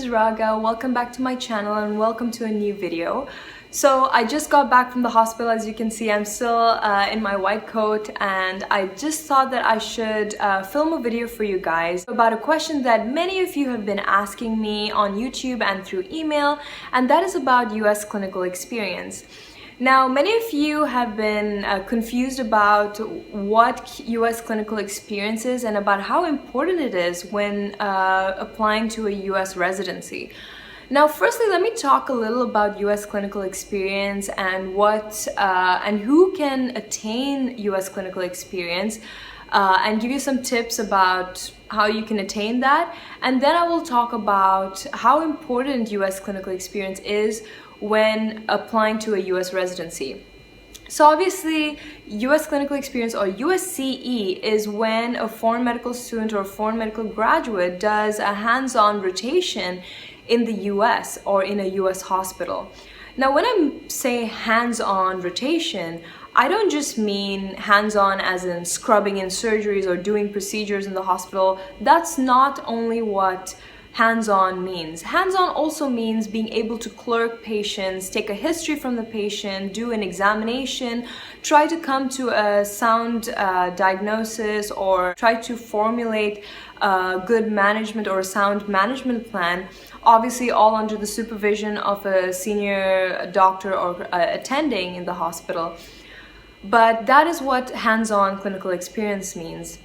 Raga. Welcome back to my channel and welcome to a new video. So I just got back from the hospital. As you can see, I'm still in my white coat, and I just thought that I should film a video for you guys about a question that many of you have been asking me on YouTube and through email, and that is about US clinical experience. Now, many of you have been confused about what US clinical experience is and about how important it is when applying to a US residency. Now, firstly, let me talk a little about US clinical experience and who can attain US clinical experience, and give you some tips about how you can attain that. And then I will talk about how important US clinical experience is when applying to a US residency. So obviously, US clinical experience, or USCE, is when a foreign medical student or foreign medical graduate does a hands-on rotation in the US or in a US hospital. Now, when I say hands-on rotation, I don't just mean hands-on as in scrubbing in surgeries or doing procedures in the hospital. That's not only what hands-on means. Hands-on also means being able to clerk patients, take a history from the patient, do an examination, try to come to a sound diagnosis, or try to formulate a good management or a sound management plan, obviously all under the supervision of a senior doctor or attending in the hospital. But that is what hands-on clinical experience means.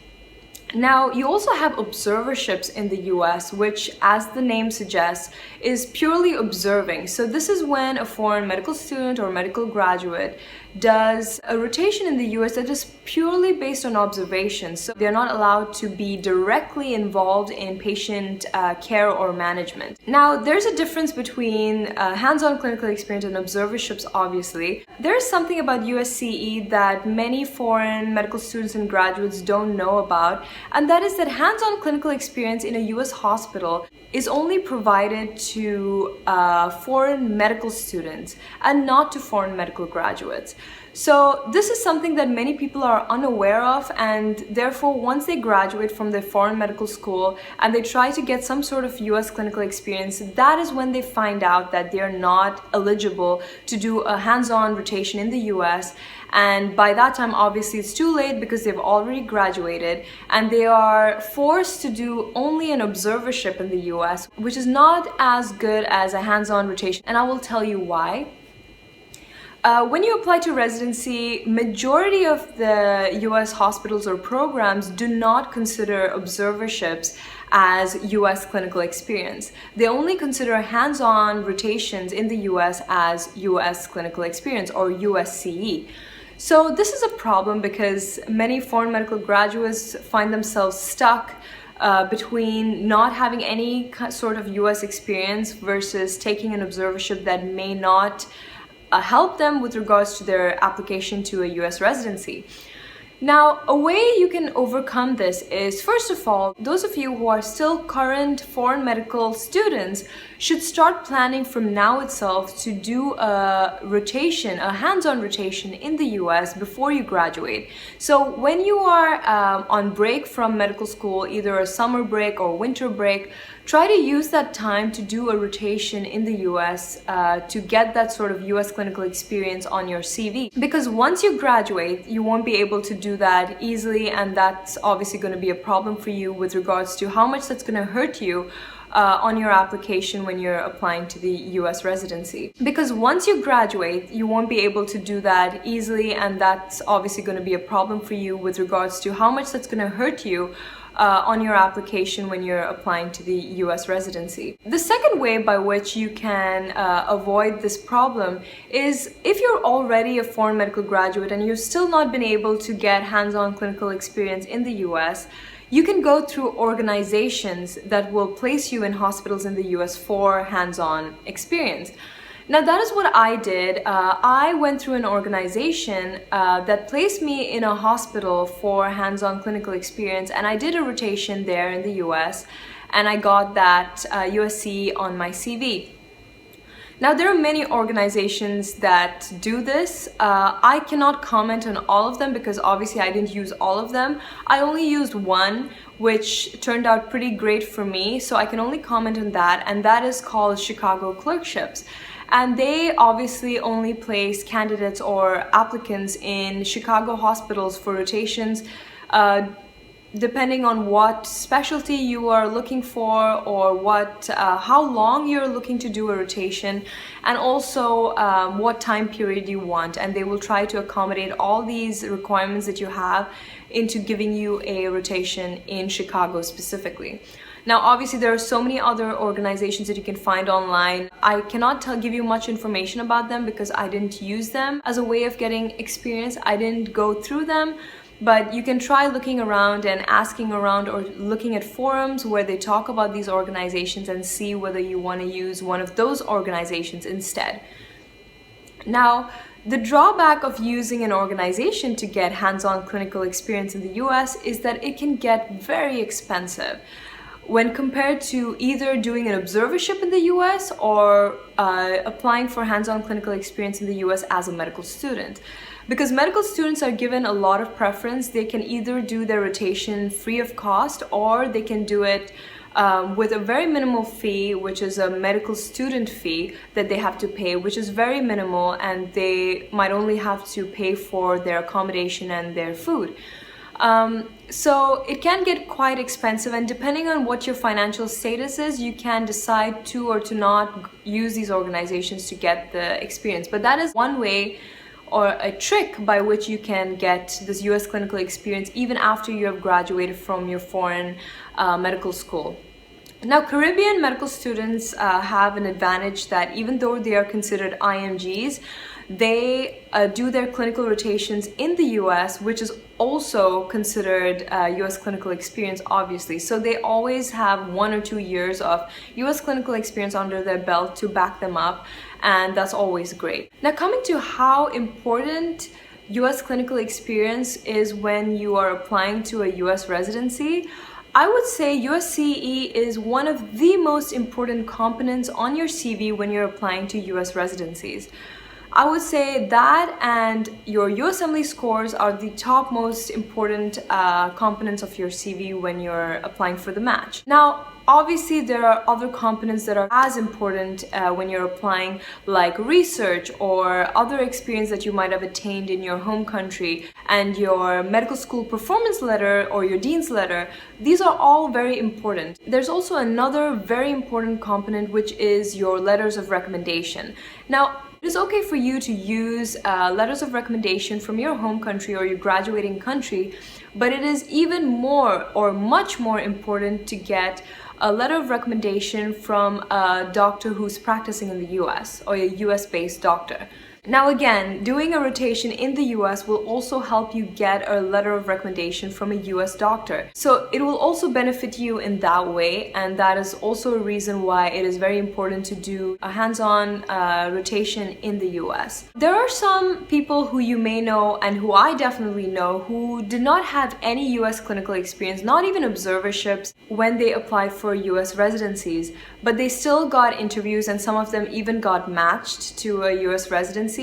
Now, you also have observerships in the US, which, as the name suggests, is purely observing. So this is when a foreign medical student or medical graduate does a rotation in the US that is purely based on observation. So they're not allowed to be directly involved in patient care or management. Now, there's a difference between hands-on clinical experience and observerships, obviously. There's something about USCE that many foreign medical students and graduates don't know about, and that is that hands-on clinical experience in a US hospital is only provided to foreign medical students and not to foreign medical graduates. So this is something that many people are unaware of, and therefore once they graduate from their foreign medical school and they try to get some sort of US clinical experience, that is when they find out that they're not eligible to do a hands-on rotation in the US. And by that time, obviously, it's too late because they've already graduated, and they are forced to do only an observership in the US, which is not as good as a hands-on rotation, and I will tell you why. When you apply to residency, majority of the US hospitals or programs do not consider observerships as US clinical experience. They only consider hands-on rotations in the US as US clinical experience, or USCE. So this is a problem because many foreign medical graduates find themselves stuck between not having any sort of US experience versus taking an observership that may not help them with regards to their application to a US residency. Now, a way you can overcome this is, first of all, those of you who are still current foreign medical students should start planning from now itself to do a rotation, a hands-on rotation in the US before you graduate. So when you are on break from medical school, either a summer break or winter break, try to use that time to do a rotation in the US to get that sort of US clinical experience on your CV. Because once you graduate, you won't be able to do that easily, and that's obviously going to be a problem for you with regards to how much that's going to hurt you on your application when you're applying to the US residency. Because once you graduate, you won't be able to do that easily, and that's obviously going to be a problem for you with regards to how much that's going to hurt you on your application when you're applying to the US residency. The second way by which you can avoid this problem is, if you're already a foreign medical graduate and you've still not been able to get hands-on clinical experience in the US, you can go through organizations that will place you in hospitals in the US for hands-on experience. Now, that is what I did. I went through an organization that placed me in a hospital for hands-on clinical experience, and I did a rotation there in the US, and I got that USC on my CV. Now, there are many organizations that do this. I cannot comment on all of them because obviously I didn't use all of them. I only used one, which turned out pretty great for me, so I can only comment on that, and that is called Chicago Clerkships. And they obviously only place candidates or applicants in Chicago hospitals for rotations, depending on what specialty you are looking for, or how long you're looking to do a rotation, and also what time period you want. And they will try to accommodate all these requirements that you have into giving you a rotation in Chicago specifically. Now, obviously, there are so many other organizations that you can find online. I cannot give you much information about them because I didn't use them as a way of getting experience. I didn't go through them. But you can try looking around and asking around, or looking at forums where they talk about these organizations, and see whether you want to use one of those organizations instead. Now, the drawback of using an organization to get hands-on clinical experience in the US is that it can get very expensive when compared to either doing an observership in the US or applying for hands-on clinical experience in the US as a medical student. Because medical students are given a lot of preference. They can either do their rotation free of cost, or they can do it with a very minimal fee, which is a medical student fee that they have to pay, which is very minimal, and they might only have to pay for their accommodation and their food. So it can get quite expensive, and depending on what your financial status is, you can decide to or to not use these organizations to get the experience. But that is one way, or a trick by which you can get this US clinical experience even after you have graduated from your foreign medical school. Now, Caribbean medical students have an advantage that even though they are considered IMGs, they do their clinical rotations in the US, which is also considered US clinical experience, obviously. So they always have 1 or 2 years of US clinical experience under their belt to back them up, and that's always great. Now, coming to how important US clinical experience is when you are applying to a US residency, I would say USCE is one of the most important components on your CV when you're applying to US residencies. I would say that and your USMLE scores are the top most important components of your CV when you're applying for the match. Now, obviously, there are other components that are as important when you're applying, like research or other experience that you might have attained in your home country, and your medical school performance letter or your dean's letter. These are all very important. There's also another very important component, which is your letters of recommendation. Now, it is okay for you to use letters of recommendation from your home country or your graduating country, but it is even more or much more important to get a letter of recommendation from a doctor who's practicing in the US, or a US-based doctor. Now again, doing a rotation in the US will also help you get a letter of recommendation from a US doctor. So it will also benefit you in that way, and that is also a reason why it is very important to do a hands-on rotation in the US. There are some people who you may know, and who I definitely know, who did not have any US clinical experience, not even observerships, when they applied for US residencies, but they still got interviews, and some of them even got matched to a US residency.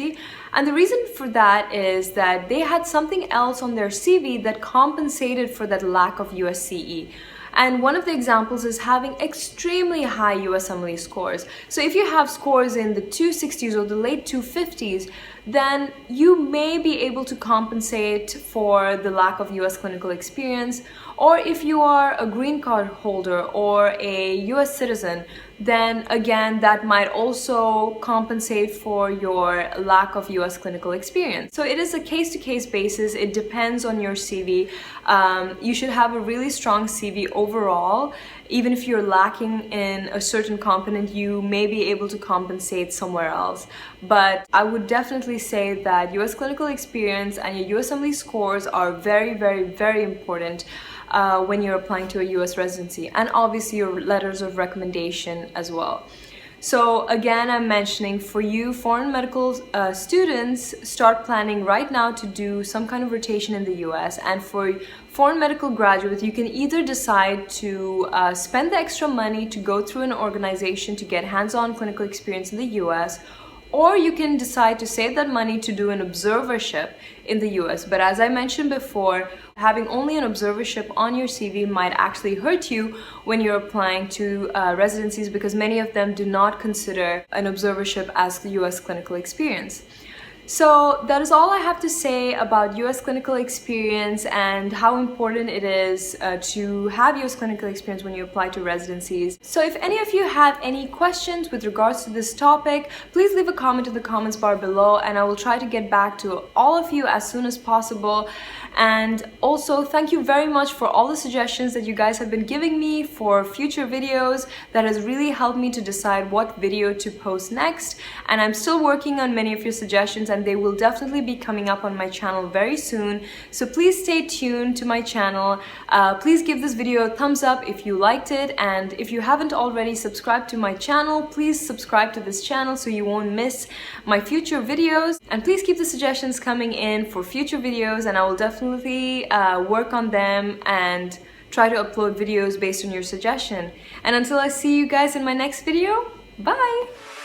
And the reason for that is that they had something else on their CV that compensated for that lack of USCE. And one of the examples is having extremely high USMLE scores. So if you have scores in the 260s or the late 250s, then you may be able to compensate for the lack of US clinical experience. Or if you are a green card holder or a US citizen, then again, that might also compensate for your lack of US clinical experience. So it is a case-to-case basis. It depends on your CV. You should have a really strong CV overall. Even if you're lacking in a certain component, you may be able to compensate somewhere else. But I would definitely say that US clinical experience and your USMLE scores are very, very, very important when you're applying to a US residency, and obviously your letters of recommendation as well. So again, I'm mentioning for you foreign medical students, start planning right now to do some kind of rotation in the US. And for foreign medical graduates, you can either decide to spend the extra money to go through an organization to get hands-on clinical experience in the US, or you can decide to save that money to do an observership in the US. But as I mentioned before, having only an observership on your CV might actually hurt you when you're applying to residencies, because many of them do not consider an observership as the US clinical experience. So that is all I have to say about US clinical experience and how important it is to have US clinical experience when you apply to residencies. So if any of you have any questions with regards to this topic, please leave a comment in the comments bar below and I will try to get back to all of you as soon as possible. And also thank you very much for all the suggestions that you guys have been giving me for future videos. That has really helped me to decide what video to post next, and I'm still working on many of your suggestions and they will definitely be coming up on my channel very soon. So please stay tuned to my channel. Please give this video a thumbs up if you liked it, and if you haven't already subscribed to my channel, please subscribe to this channel so you won't miss my future videos. And please keep the suggestions coming in for future videos and I will definitely work on them and try to upload videos based on your suggestion. And until I see you guys in my next video, bye!